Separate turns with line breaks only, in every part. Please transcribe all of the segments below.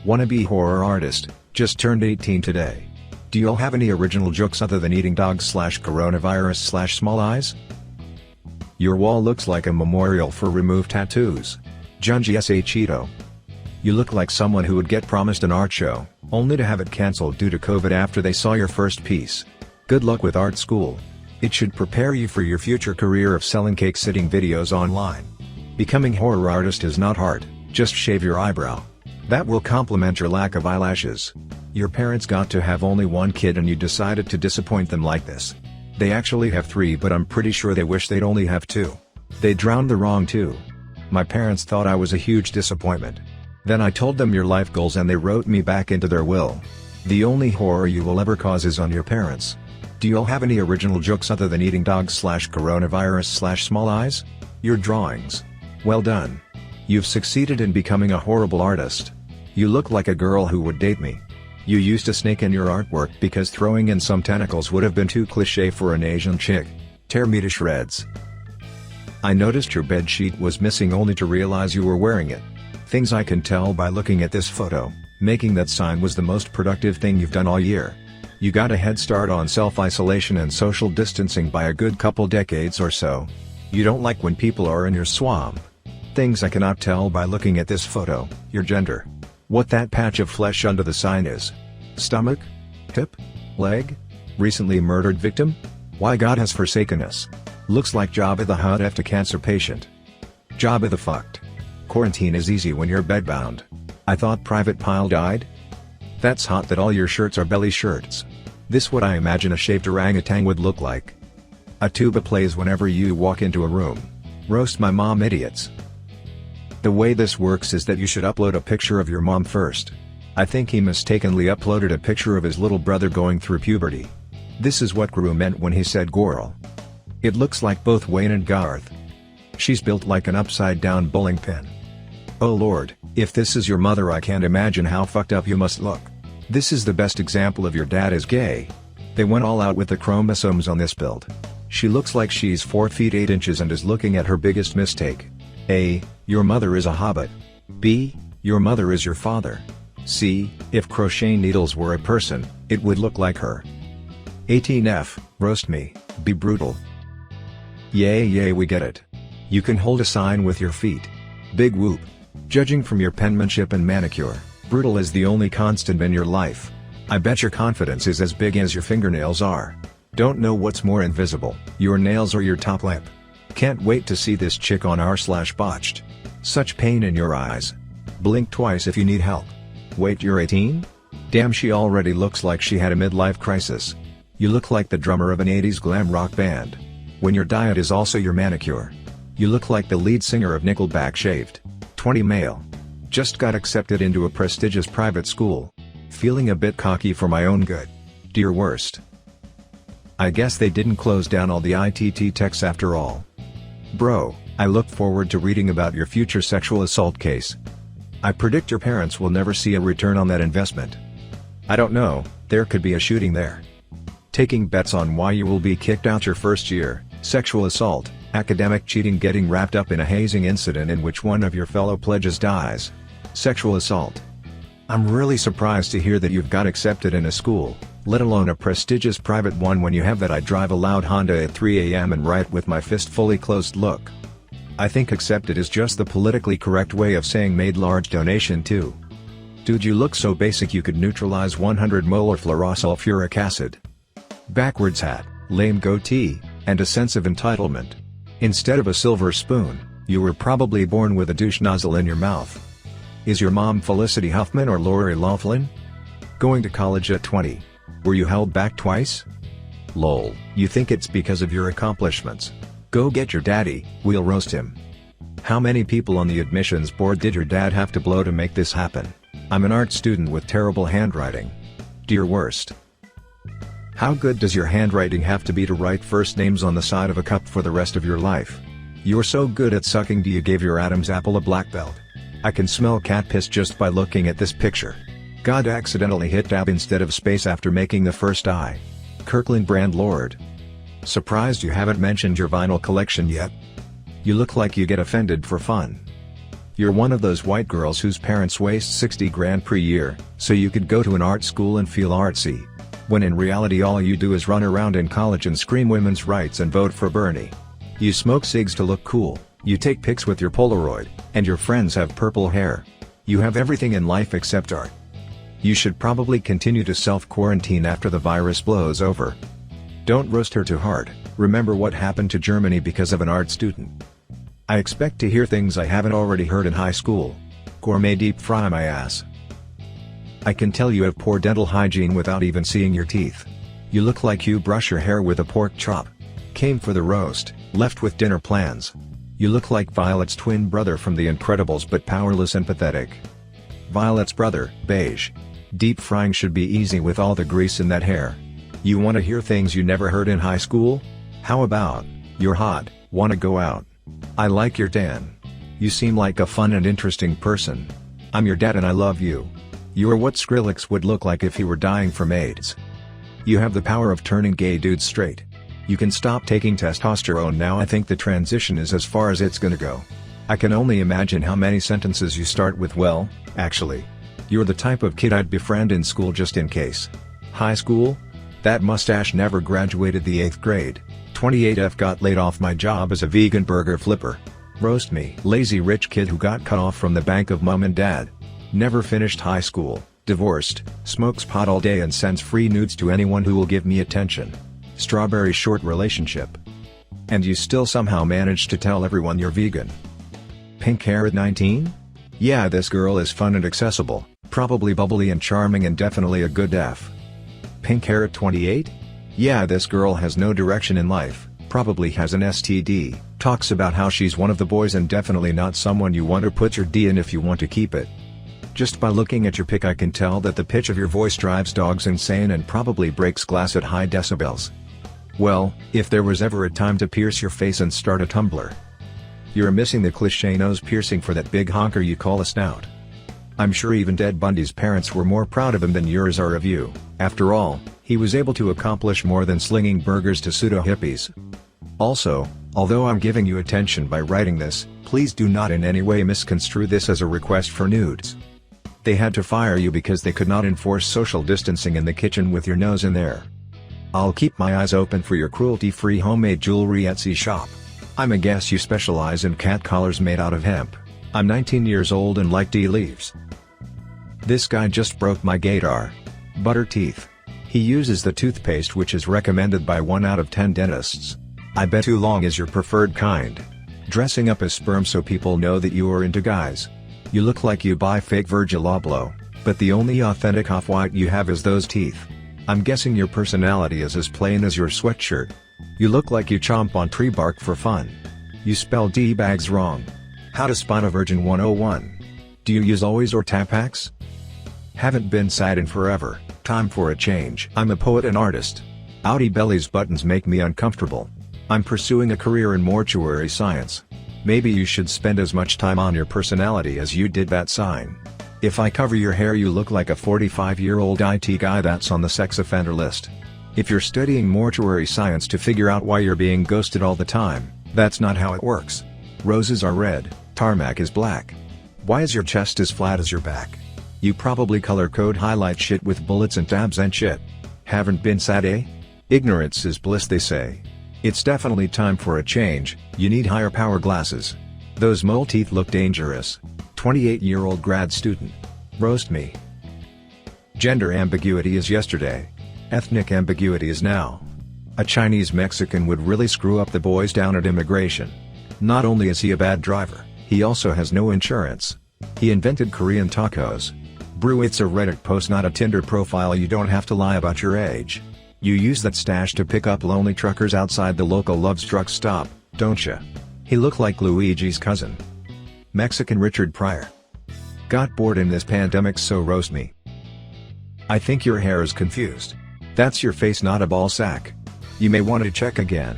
Wannabe horror artist, just turned 18 today. Do y'all have any original jokes other than eating dogs / coronavirus / small eyes? Your wall looks like a memorial for removed tattoos. Junji S. Cheeto. You look like someone who would get promised an art show, only to have it cancelled due to COVID after they saw your first piece. Good luck with art school. It should prepare you for your future career of selling cake-sitting videos online. Becoming horror artist is not hard, just shave your eyebrow. That will complement your lack of eyelashes. Your parents got to have only one kid and you decided to disappoint them like this. They actually have 3, but I'm pretty sure they wish they'd only have 2. They drowned the wrong 2. My parents thought I was a huge disappointment. Then I told them your life goals and they wrote me back into their will. The only horror you will ever cause is on your parents. Do y'all have any original jokes other than eating dogs / coronavirus / small eyes? Your drawings. Well done. You've succeeded in becoming a horrible artist. You look like a girl who would date me. You used a snake in your artwork because throwing in some tentacles would have been too cliché for an Asian chick. Tear me to shreds. I noticed your bed sheet was missing only to realize you were wearing it. Things I can tell by looking at this photo: making that sign was the most productive thing you've done all year. You got a head start on self-isolation and social distancing by a good couple decades or so. You don't like when people are in your swamp. Things I cannot tell by looking at this photo: your gender. What that patch of flesh under the sign is. Stomach? Hip? Leg? Recently murdered victim? Why God has forsaken us. Looks like Jabba the Hutt after cancer patient. Jabba the fucked. Quarantine is easy when you're bedbound. I thought Private Pile died? That's hot that all your shirts are belly shirts. This what I imagine a shaved orangutan would look like. A tuba plays whenever you walk into a room. Roast my mom, idiots. The way this works is that you should upload a picture of your mom first. I think he mistakenly uploaded a picture of his little brother going through puberty. This is what Gru meant when he said Goral. It looks like both Wayne and Garth. She's built like an upside-down bowling pin. Oh lord, if this is your mother, I can't imagine how fucked up you must look. This is the best example of your dad is gay. They went all out with the chromosomes on this build. She looks like she's 4 feet 8 inches and is looking at her biggest mistake. A. Your mother is a hobbit. B. Your mother is your father. C. If crochet needles were a person, it would look like her. 18F. Roast me, be brutal. Yay, we get it. You can hold a sign with your feet. Big whoop. Judging from your penmanship and manicure, brutal is the only constant in your life. I bet your confidence is as big as your fingernails are. Don't know what's more invisible, your nails or your top lip. Can't wait to see this chick on r/botched. Such pain in your eyes. Blink twice if you need help. Wait, you're 18? Damn, she already looks like she had a midlife crisis. You look like the drummer of an 80s glam rock band. When your diet is also your manicure. You look like the lead singer of Nickelback shaved. 20 male. Just got accepted into a prestigious private school. Feeling a bit cocky for my own good. Dear worst. I guess they didn't close down all the ITT techs after all. Bro, I look forward to reading about your future sexual assault case. I predict your parents will never see a return on that investment. I don't know, there could be a shooting there. Taking bets on why you will be kicked out your first year, sexual assault, academic cheating, getting wrapped up in a hazing incident in which one of your fellow pledges dies. Sexual assault. I'm really surprised to hear that you've got accepted in a school, let alone a prestigious private one, when you have that I drive a loud Honda at 3 a.m. and write with my fist fully closed look. I think accepted is just the politically correct way of saying made large donation to. Dude, you look so basic you could neutralize 100 molar fluorosulfuric acid. Backwards hat, lame goatee, and a sense of entitlement. Instead of a silver spoon, you were probably born with a douche nozzle in your mouth. Is your mom Felicity Huffman or Lori Loughlin? Going to college at 20. Were you held back twice? Lol, you think it's because of your accomplishments. Go get your daddy, we'll roast him. How many people on the admissions board did your dad have to blow to make this happen? I'm an art student with terrible handwriting. Dear worst. How good does your handwriting have to be to write first names on the side of a cup for the rest of your life? You're so good at sucking, do you give your Adam's apple a black belt? I can smell cat piss just by looking at this picture. God accidentally hit tab instead of space after making the first I. Kirkland brand lord. Surprised you haven't mentioned your vinyl collection yet? You look like you get offended for fun. You're one of those white girls whose parents waste 60 grand per year, so you could go to an art school and feel artsy. When in reality all you do is run around in college and scream women's rights and vote for Bernie. You smoke cigs to look cool, you take pics with your Polaroid, and your friends have purple hair. You have everything in life except art. You should probably continue to self-quarantine after the virus blows over. Don't roast her too hard. Remember what happened to Germany because of an art student. I expect to hear things I haven't already heard in high school. Gourmet deep fry my ass. I can tell you have poor dental hygiene without even seeing your teeth. You look like you brush your hair with a pork chop. Came for the roast, left with dinner plans. You look like Violet's twin brother from The Incredibles but powerless and pathetic. Violet's brother, beige. Deep frying should be easy with all the grease in that hair. You wanna hear things you never heard in high school? How about, you're hot, wanna go out? I like your tan. You seem like a fun and interesting person. I'm your dad and I love you. You are what Skrillex would look like if he were dying from AIDS. You have the power of turning gay dudes straight. You can stop taking testosterone now. I think the transition is as far as it's gonna go. I can only imagine how many sentences you start with well, actually. You're the type of kid I'd befriend in school just in case. High school? That mustache never graduated the 8th grade. 28F got laid off my job as a vegan burger flipper. Roast me. Lazy rich kid who got cut off from the bank of mom and dad. Never finished high school, divorced, smokes pot all day and sends free nudes to anyone who will give me attention. Strawberry short relationship. And you still somehow manage to tell everyone you're vegan. Pink hair at 19? Yeah, this girl is fun and accessible, probably bubbly and charming and definitely a good F. Pink hair at 28? Yeah, this girl has no direction in life, probably has an STD, talks about how she's one of the boys and definitely not someone you want to put your D in if you want to keep it. Just by looking at your pic I can tell that the pitch of your voice drives dogs insane and probably breaks glass at high decibels. Well, if there was ever a time to pierce your face and start a Tumblr. You're missing the cliché nose piercing for that big honker you call a snout. I'm sure even Ted Bundy's parents were more proud of him than yours are of you. After all, he was able to accomplish more than slinging burgers to pseudo-hippies. Also, although I'm giving you attention by writing this, please do not in any way misconstrue this as a request for nudes. They had to fire you because they could not enforce social distancing in the kitchen with your nose in there. I'll keep my eyes open for your cruelty-free homemade jewelry Etsy shop. I'm a guess you specialize in cat collars made out of hemp. I'm 19 years old and like tea leaves. This guy just broke my gaydar. Butter teeth. He uses the toothpaste which is recommended by 1 out of 10 dentists. I bet too long is your preferred kind. Dressing up as sperm so people know that you are into guys. You look like you buy fake Virgil Abloh, but the only authentic off-white you have is those teeth. I'm guessing your personality is as plain as your sweatshirt. You look like you chomp on tree bark for fun. You spell D-bags wrong. How to spot a virgin 101. Do you use always or Tampax? Haven't been sad in forever, time for a change. I'm a poet and artist. Outie belly's buttons make me uncomfortable. I'm pursuing a career in mortuary science. Maybe you should spend as much time on your personality as you did that sign. If I cover your hair you look like a 45-year-old IT guy that's on the sex offender list. If you're studying mortuary science to figure out why you're being ghosted all the time, that's not how it works. Roses are red, tarmac is black. Why is your chest as flat as your back? You probably color code highlight shit with bullets and tabs and shit. Haven't been sad, eh? Ignorance is bliss they say. It's definitely time for a change. You need higher power glasses. Those mole teeth look dangerous. 28-year-old grad student. Roast me. Gender ambiguity is yesterday. Ethnic ambiguity is now. A Chinese Mexican would really screw up the boys down at immigration. Not only is he a bad driver, he also has no insurance. He invented Korean tacos. Brew, it's a Reddit post not a Tinder profile. You don't have to lie about your age. You use that stash to pick up lonely truckers outside the local Love's truck stop, don't ya? He looked like Luigi's cousin. Mexican Richard Pryor. Got bored in this pandemic so roast me. I think your hair is confused. That's your face not a ball sack. You may want to check again.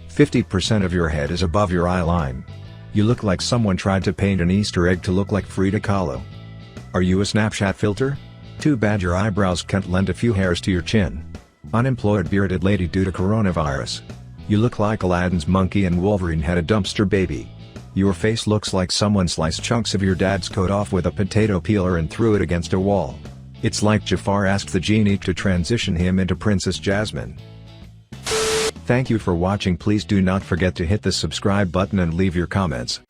50% of your head is above your eye line. You look like someone tried to paint an Easter egg to look like Frida Kahlo. Are you a Snapchat filter? Too bad your eyebrows can't lend a few hairs to your chin. Unemployed bearded lady due to coronavirus. You look like Aladdin's monkey and Wolverine had a dumpster baby. Your face looks like someone sliced chunks of your dad's coat off with a potato peeler and threw it against a wall. It's like Jafar asked the genie to transition him into Princess Jasmine. Thank you for watching. Please do not forget to hit the subscribe button and leave your comments.